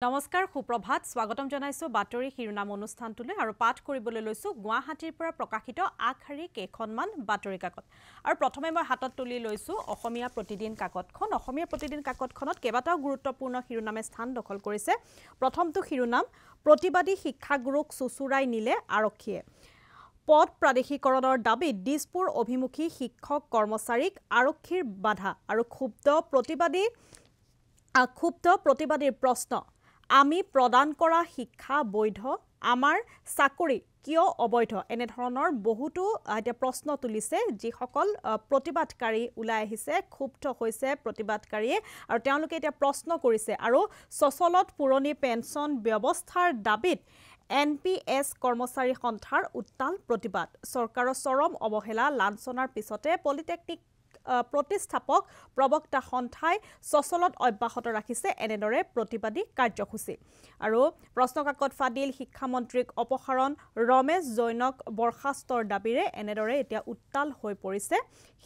নমস্কাৰ সুপ্ৰভাত স্বাগতম জনাইছো বাতৰি শিৰোনাম অনুষ্ঠানটোলৈ আৰু পাঠ কৰিবলৈ লৈছো গুৱাহাটীৰ পৰা প্ৰকাশিত আগশাৰী কেইখনমান বাতৰি কাকত আৰু প্ৰথমে মই হাতত তুলি লৈছো অসমীয়া প্ৰতিদিন কাকতখন অসমীয়া প্ৰতিদিন কাকতখনত কেইবাটাও গুৰুত্বপূৰ্ণ শিৰোনামে স্থান দখল কৰিছে প্ৰথমটো শিৰোনাম প্ৰতিবাদী শিক্ষাগুৰুক চুচুৰাই নিলে আৰক্ষীয়ে পদ প্ৰাদেশিকৰণৰ দাবীত দিছপুৰ অভিমুখী শিক্ষক কৰ্মচাৰীক আৰক্ষীৰ বাধা আৰু ক্ষুব্ধ প্ৰতিবাদীৰ প্ৰশ্ন আমি প্ৰদান কৰা শিক্ষা বৈধ আমাৰ চাকৰি কিয় অবৈধ এনে ধৰণৰ বহুতো এতিয়া প্ৰশ্ন তুলিছে যিসকল প্ৰতিবাদকাৰী ওলাই আহিছে ক্ষুব্ধ হৈছে প্ৰতিবাদকাৰীয়ে আৰু তেওঁলোকে এতিয়া প্ৰশ্ন কৰিছে আৰু সচলত পুৰণি পেন্সন ব্যৱস্থাৰ দাবীত NPS কৰ্মচাৰী সন্থাৰ উত্তাল প্ৰতিবাদ চৰকাৰৰ চৰম অৱহেলা লাঞ্ছনাৰ পিছতে পলিটেকনিক প্ৰতিষ্ঠাপক প্ৰবক্তা সন্থাই সচলত অব্যাহত ৰাখিছে এনেদৰে প্ৰতিবাদী কাৰ্যসূচী আৰু প্ৰশ্নকাকত ফাদিল শিক্ষামন্ত্ৰীক অপসাৰণ ৰমেশ জৈনক বৰখাস্তৰ দাবীৰে এনেদৰে এতিয়া উত্তাল হৈ পৰিছে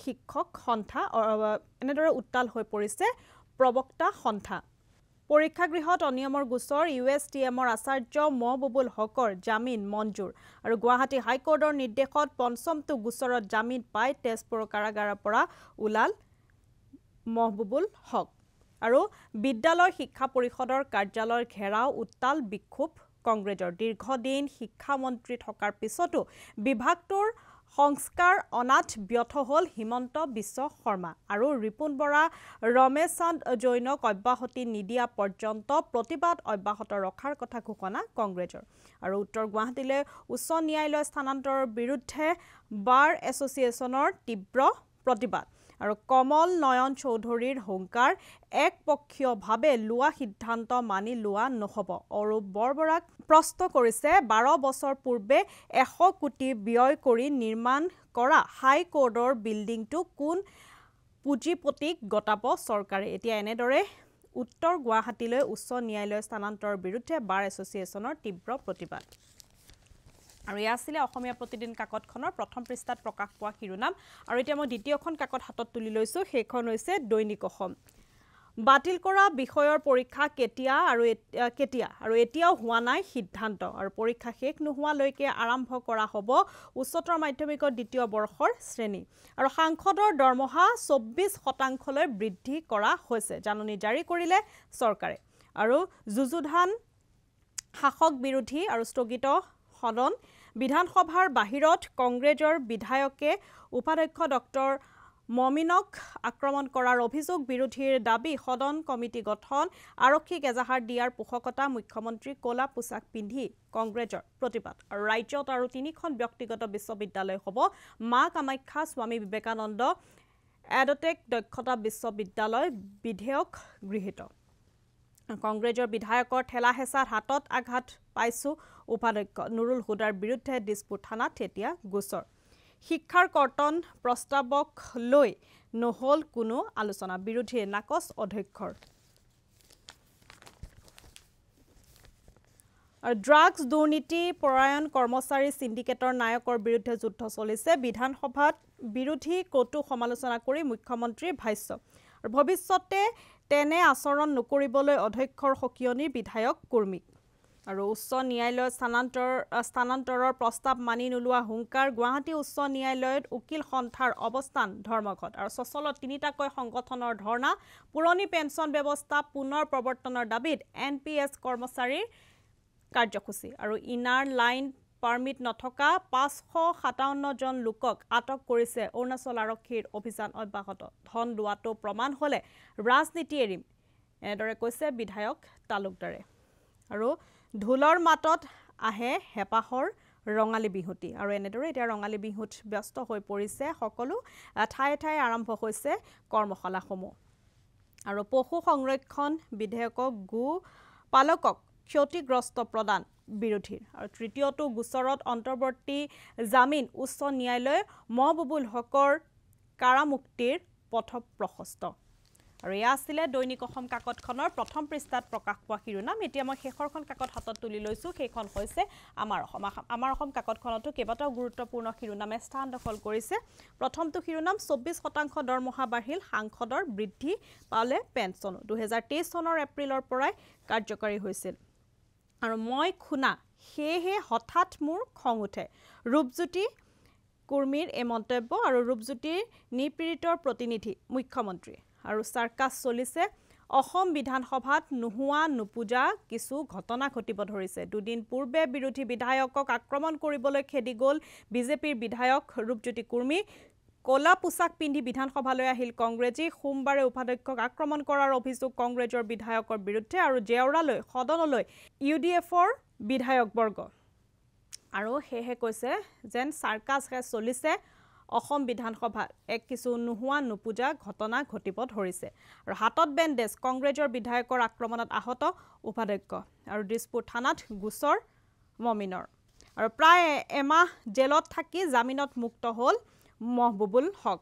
শিক্ষক সন্থা এনেদৰে উত্তাল হৈ পৰিছে প্ৰবক্তা সন্থা পৰীক্ষাগৃহত অনিয়মৰ গোচৰ USTMৰ আচাৰ্য মহবুবুল হকৰ জামিন মঞ্জুৰ আৰু গুৱাহাটী হাইকোৰ্টৰ নিৰ্দেশত পঞ্চমটো গোচৰত জামিন পাই তেজপুৰ কাৰাগাৰৰ পৰা ওলাল মহবুবুল হক আৰু বিদ্যালয় শিক্ষা পৰিষদৰ কাৰ্যালয়ৰ ঘেৰাও উত্তাল বিক্ষোভ কংগ্ৰেছৰ দীৰ্ঘদিন শিক্ষামন্ত্ৰী থকাৰ পিছতো বিভাগটোৰ সংস্কাৰ অনাথ ব্যৰ্থ হল হিমন্ত বিশ্ব শৰ্মা আৰু ৰিপুন বৰা ৰমেশচন্দ জৈনক অব্যাহতি নিদিয়া পৰ্যন্ত প্ৰতিবাদ অব্যাহত ৰখাৰ কথা ঘোষণা কংগ্ৰেছৰ আৰু উত্তৰ গুৱাহাটীলৈ উচ্চ ন্যায়ালয় স্থানান্তৰৰ বিৰুদ্ধে বাৰ এছ'চিয়েশ্যনৰ তীব্ৰ প্ৰতিবাদ আৰু কমল নয়ন চৌধুৰীৰ হুংকাৰ একপক্ষীয়ভাৱে লোৱা সিদ্ধান্ত মানি লোৱা নহব অৰূপ বৰবৰাক প্ৰশ্ন কৰিছে 12 বছৰ পূৰ্বে 100 কোটি ব্যয় কৰি নিৰ্মাণ কৰা হাইকোৰ্টৰ বিল্ডিংটো কোন পুঁজিপতিক গতাব চৰকাৰে এতিয়া এনেদৰে উত্তৰ গুৱাহাটীলৈ উচ্চ ন্যায়ালয় স্থানান্তৰৰ বিৰুদ্ধে বাৰ এছ'চিয়েশ্যনৰ তীব্ৰ প্ৰতিবাদ আৰু এয়া আছিলে অসমীয়া প্ৰতিদিন কাকতখনৰ প্ৰথম পৃষ্ঠাত প্ৰকাশ পোৱা শিৰোনাম আৰু এতিয়া মই দ্বিতীয়খন কাকত হাতত তুলি লৈছো সেইখন হৈছে দৈনিক অসম বাতিল কৰা বিষয়ৰ পৰীক্ষা কেতিয়া আৰু এতিয়াও হোৱা নাই সিদ্ধান্ত আৰু পৰীক্ষা শেষ নোহোৱালৈকে আৰম্ভ কৰা হ'ব উচ্চতৰ মাধ্যমিকৰ দ্বিতীয় বৰ্ষৰ শ্ৰেণী আৰু সাংসদৰ দৰমহা 24% বৃদ্ধি কৰা হৈছে জাননী জাৰি কৰিলে চৰকাৰে আৰু যুযুধান শাসক বিৰোধী আৰু স্থগিত সদন বিধানসভাৰ বাহিৰত কংগ্ৰেছৰ বিধায়কে উপাধ্যক্ষ ডক্টৰ মমিনক আক্ৰমণ কৰাৰ অভিযোগ বিৰোধীৰ দাবী সদন কমিটি গঠন আৰক্ষীক এজাহাৰ দিয়াৰ পোষকতা মুখ্যমন্ত্ৰী ক'লা পোছাক পিন্ধি কংগ্ৰেছৰ প্ৰতিবাদ আৰু ৰাজ্যত আৰু 3খন ব্যক্তিগত বিশ্ববিদ্যালয় হ'ব মা কামাখ্যা স্বামী বিবেকানন্দ এডটেক দক্ষতা বিশ্ববিদ্যালয় বিধেয়ক গৃহীত কংগ্ৰেছৰ বিধায়কৰ ঠেলা হেঁচাত হাতত আঘাত পাইছো উপাধ্যক্ষ নুৰুল হুদাৰ বিৰুদ্ধে দিছপুৰ থানাত এতিয়া গোচৰ শিক্ষাৰ কৰ্তন প্ৰস্তাৱক লৈ নহল কোনো আলোচনা বিৰোধীৰ নাকচ অধ্যক্ষৰ আৰু ড্ৰাগছ দুৰ্নীতি পৰায়ণ কৰ্মচাৰী সিন্ডিকেটৰ নায়কৰ বিৰুদ্ধে যুদ্ধ চলিছে বিধানসভাত বিৰোধী কটু সমালোচনা কৰি মুখ্যমন্ত্ৰীৰ ভাষ্য আৰু ভৱিষ্যতে তেনে আচৰণ নকৰিবলৈ অধ্যক্ষৰ সকিয়নি বিধায়ক কৰ্মীক আৰু উচ্চ ন্যায়ালয় স্থানান্তৰৰ প্ৰস্তাৱ মানি নোলোৱা হুংকাৰ গুৱাহাটী উচ্চ ন্যায়ালয়ত উকিল সন্থাৰ অৱস্থান ধৰ্মঘট আৰু সচলত 3টাকৈ সংগঠনৰ ধৰ্ণা পুৰণি পেন্সন ব্যৱস্থা পুনৰ প্ৰৱৰ্তনৰ দাবীত NPS কৰ্মচাৰীৰ কাৰ্যসূচী আৰু ইনাৰ লাইন পাৰ্মিট নথকা 557 জন লোকক আটক কৰিছে অৰুণাচল আৰক্ষীৰ অভিযান অব্যাহত ধন লোৱাটো প্ৰমাণ হলে ৰাজনীতি এৰিম এনেদৰে কৈছে বিধায়ক তালুকদাৰে আৰু ঢোলৰ মাতত আহে হেপাহৰ ৰঙালী বিহুতি আৰু এনেদৰে এতিয়া ৰঙালী বিহুত ব্যস্ত হৈ পৰিছে সকলো ঠায়ে ঠায়ে আৰম্ভ হৈছে কৰ্মশালাসমূহ আৰু পশু সংৰক্ষণ বিধেয়কক গো পালকক ক্ষতিগ্ৰস্ত প্ৰদান বিৰোধীৰ আৰু তৃতীয়টো গোচৰত অন্তৰ্বৰ্তী জামিন উচ্চ ন্যায়ালয় মহবুবুল হকৰ কাৰামুক্তিৰ পথ প্ৰশস্ত আৰু এয়া আছিলে দৈনিক অসম কাকতখনৰ প্ৰথম পৃষ্ঠাত প্ৰকাশ পোৱা শিৰোনাম এতিয়া মই শেষৰখন কাকত হাতত তুলি লৈছো সেইখন হৈছে আমাৰ অসম কাকতখনতো কেইবাটাও গুৰুত্বপূৰ্ণ শিৰোনামে স্থান দখল কৰিছে প্ৰথমটো শিৰোনাম 24% দৰমহা বাঢ়িল সাংসদৰ বৃদ্ধি পালে পেঞ্চন 2023 চনৰ এপ্ৰিলৰ পৰাই কাৰ্যকৰী হৈছিল আৰু মই খুনা হেহে হঠাৎ মোৰ খং উঠে ৰূপজ্যোতি কুৰ্মীৰ এই মন্তব্য আৰু ৰূপজ্যোতিৰ নিপীড়িতৰ প্ৰতিনিধি মুখ্যমন্ত্ৰী আৰু সাৰ্কাস চলিছে অসম বিধানসভাত নোহোৱা নুপুজা কিছু ঘটনা ঘটিব ধৰিছে দুদিন পূৰ্বে বিৰোধী বিধায়কক আক্ৰমণ কৰিবলৈ খেদি গ'ল বিজেপিৰ বিধায়ক ৰূপজ্যোতি কুৰ্মী কলা পোছাক পিন্ধি বিধানসভালৈ আহিল কংগ্ৰেছী সোমবাৰে উপাধ্যক্ষক আক্ৰমণ কৰাৰ অভিযোগ কংগ্ৰেছৰ বিধায়কৰ বিৰুদ্ধে আৰু জেওৰালৈ সদনলৈ ইউডিএফৰ বিধায়কবৰ্গ আৰু হেহে কৈছে যেন সাৰ্কাস চলিছে অসম বিধানসভাত এক কিছু নোহোৱা নুপুজা ঘটনা ঘটিব ধৰিছে আৰু হাতত বেণ্ডেজ কংগ্ৰেছৰ বিধায়কৰ আক্ৰমণত আহত উপাধ্যক্ষ আৰু দিছপুৰ থানাত গোচৰ মমিনৰ আৰু প্ৰায় এমাহ জেলত থাকি জামিনত মুক্ত হ'ল মহবুবুল হক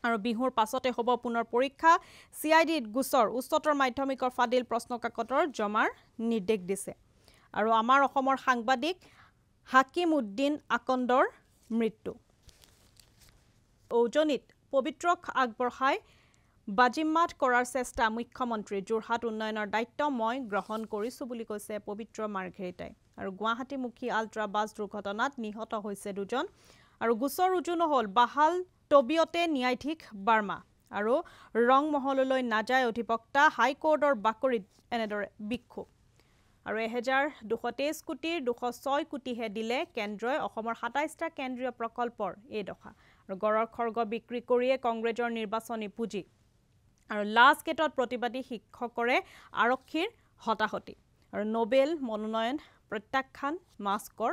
আৰু বিহুৰ পাছতে হ'ব পুনৰ পৰীক্ষা সিআইডিত গোচৰ উচ্চতৰ মাধ্যমিকৰ ফাদিল প্ৰশ্নকাকতৰ জমাৰ নিৰ্দেশ দিছে আৰু আমাৰ অসমৰ সাংবাদিক হাকিম উদ্দিন আকন্দৰ মৃত্যু ঔজনিত পবিত্ৰক আগবঢ়াই বাজিমাত কৰাৰ চেষ্টা মুখ্যমন্ত্ৰী যোৰহাট উন্নয়নৰ দায়িত্ব মই গ্ৰহণ কৰিছো বুলি কৈছে পবিত্ৰ মাৰ্ঘেৰিটাই আৰু গুৱাহাটীমুখী আল্ট্ৰা বাছ দুৰ্ঘটনাত নিহত হৈছে দুজন আৰু গোচৰ ৰুজু নহল বাহাল তবিয়তে ন্যায়াধীশ বাৰ্মা আৰু ৰংমহললৈ নাযায় অধিবক্তা হাইকোৰ্টৰ বাকৰিত এনেদৰে বিক্ষোভ আৰু 1223 কোটিৰ 206 কোটিহে দিলে কেন্দ্ৰই অসমৰ 27টা কেন্দ্ৰীয় প্ৰকল্পৰ এই দফা আৰু গড়ৰ খৰ্গ বিক্ৰী কৰিয়ে কংগ্ৰেছৰ নিৰ্বাচনী পুঁজি আৰু লাষ্ট গেটত প্ৰতিবাদী শিক্ষকৰে আৰক্ষীৰ হতাহতি আৰু নোবেল মনোনয়ন প্ৰত্যাখ্যান মাস্কৰ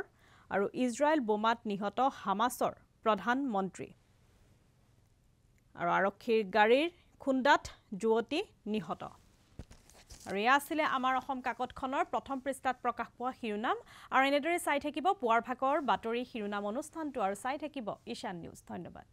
আৰু ইজৰাইল বোমাত নিহত হামাছৰ প্ৰধানমন্ত্ৰী আৰু আৰক্ষীৰ গাড়ীৰ খুন্দাত যুৱতী নিহত আৰু এয়া আছিলে আমাৰ অসম কাকতখনৰ প্ৰথম পৃষ্ঠাত প্ৰকাশ পোৱা শিৰোনাম আৰু এনেদৰে চাই থাকিব পুৱাৰ ভাগৰ বাতৰি শিৰোনাম অনুষ্ঠানটো আৰু চাই থাকিব ঈশান নিউজ ধন্যবাদ